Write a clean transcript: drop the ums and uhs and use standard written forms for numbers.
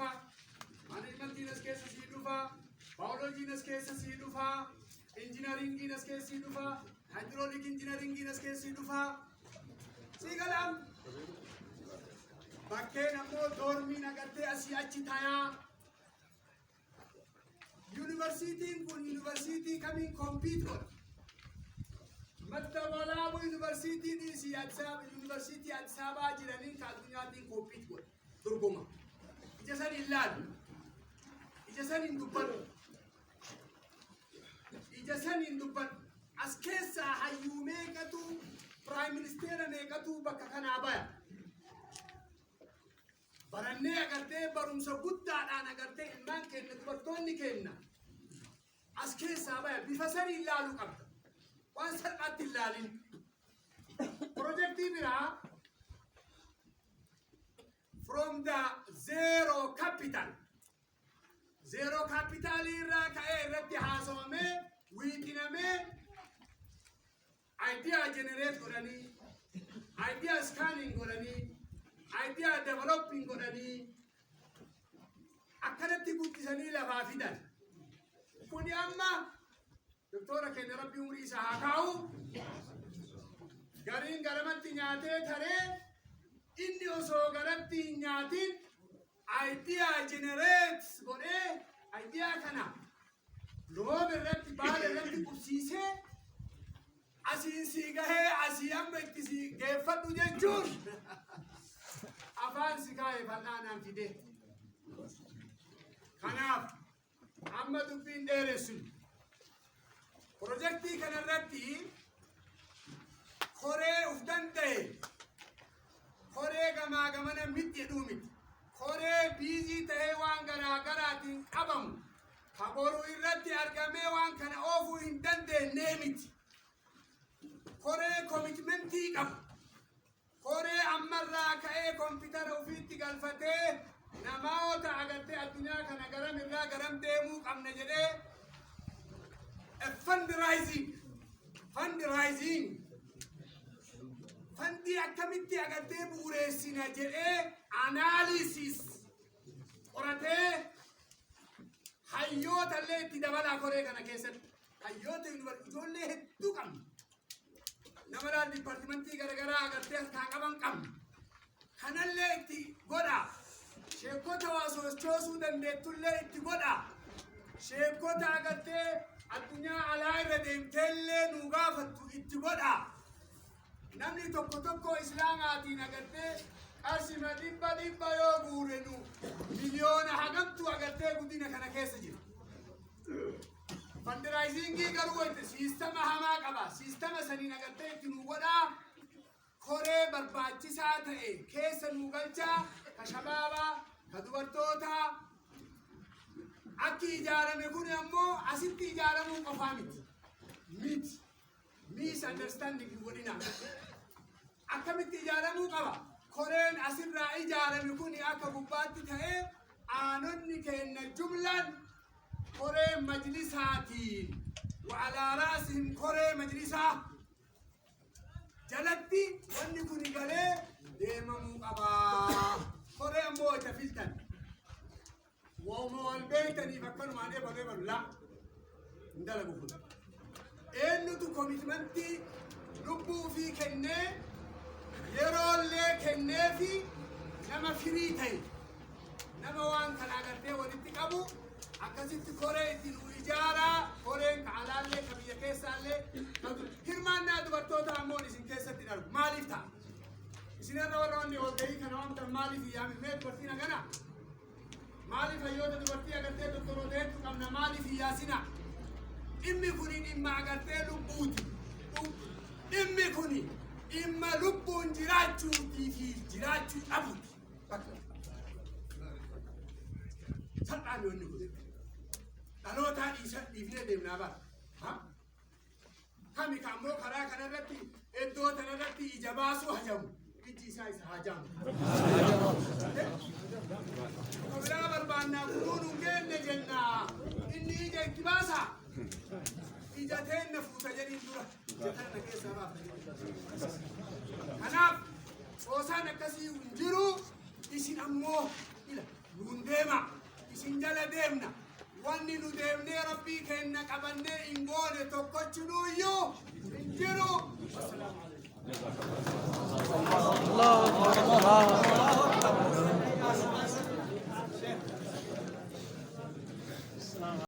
dhufa, management as keessa sii dhufa, biology as keessa sii dhufa, engineering as keessa sii dhufa, hydraulic engineering as keessa sii dhufa. Sii galaan bakkeen ammoo doormiin agartee asii achi tayaa. Universitiin kun universitii kamiin compete godha. Madda Walaabuu Universitii dhiisii Universitii Addis Ababaa jiraniin ka addunyaatiin compete godha. Dorgoma. Ija san hin laalu. Ija san hin dubbatu. Ija san hin dubbatu. As keessaa hayyuu meeqatu Prime Minister meeqatu bakka kanaa baya. Barannee agartee barumsa guddaadhaan agartee ilmaan kenna dubartoonni kenna. As keessaa baya bifa sanii ilaaluu qabda. Waan salphaatti ilaalin. Projektii biraa from the zero capital. Zero capital irraa ka'ee irratti haasawamee wiixinamee idea generate godhanii, idea scanning godhanii, idea developing godhanii akkanatti guddisanii lafaa fidan. Kuni amma doktora keenya rabbi umurii isaa haa kaa'u. Gariin garamatti nyaatee taree inni osoo garatti hin nyaatin idea generate godhee idea kana loob irratti baala irratti qubsiisee asiin sii gahee asii amma itti sii geeffadhu jechuun afaan si kaa'e fal'aanaan fide. Kanaaf amma dubbiin dheeressu projektii kanarratti koree uf danda'e koree gamaa gamana miti jedhuu miti koree biizii ta'ee waan garaa garaatiin qabamu kaboru irratti argamee waan kana oofuu hin dandeenyee miti. Koree komitmentii qabu. Koree ammarraa ka'ee kompiitara ofiitti galfatee namoota agartee addunyaa kana garam irraa garam deemuu qabna jedhee fundraising fundii akkamitti agartee bu'uureessina jedhee analysis qoratee hayyoota illee itti dabalaa koree kana keessatti hayyoota ijoollee hedduu qabna. Nama dipartimentii garagaraa agartee harkaa qaban qabna. Kanallee itti godha. Sheekota waa sochoosuu dandeettullee itti godha. Sheekota agartee addunyaa alaa irra deemteellee nu gaafattu itti godha. Namni tokko tokko islaamaatiin agartee qarshima dhibba yoo guurenu miliyoona hagamtu agartee guddina kana keessa jira. Fundraisingii garuu wayte siistama hamaa qaba. Siistama saniin agartee itti nu godhaa koree barbaachisaa ta'e keessa nu galchaa ka shabaabaa ka dubartootaa akki ijaarame kun ammoo asitti ijaaramuu qofaa miti. Misunderstanding godhina. Akkamitti ijaaramuu qaba? Koreen asirraa ijaarame kun akka gubbaatti ta'ee aanonni kenna jumlaan koree majlisaatiin وعلى رأسهم كوري مجلسة جلتي واني كوني قالي ديما مقابا كوري أمو تفلتن ومو البيتني فكروا معني بغيبا لا ندلقوا فوق إنو تو كوميتمنتي لبو في كنة يرول لي كنة في نما فريتين نما وان كان أغرتي ونتقابو أكاسيت كوري تنو إجارة كوري كعلالي كبيا كيسالي هرمان نادو برتوتا أموني سن كيسة تنرب مالي فتا إسنا نوروني ودهي كنوام تر مالي في يامي ميت برتينا غنا مالي فيوتا دو برتي أغرتي دكتورو دهتو كمنا مالي في ياسنا إمي كونين إما أغرتي لبوتي إمي كونين إما لبون جراجو في جراجو أبوتي سلطان يونيكو أنا تاني يفيد دمنا بار ها كمي كامو خرا خرا رتي إدو تنا رتي إجاباسو هجم إجي سايس هجم قبلا بربانا كونو كين نجنا إني إجا إكتباسا إجا تين نفوسا جرين دورا جتنا كيسا بافا أنا وسانا كسي ونجرو إسين أمو إلا نون نديما إسنجلا ديمنا واني نديمني ربي كأننا قبلنا إنقول توقتشنو يو إنجرو والسلام عليكم.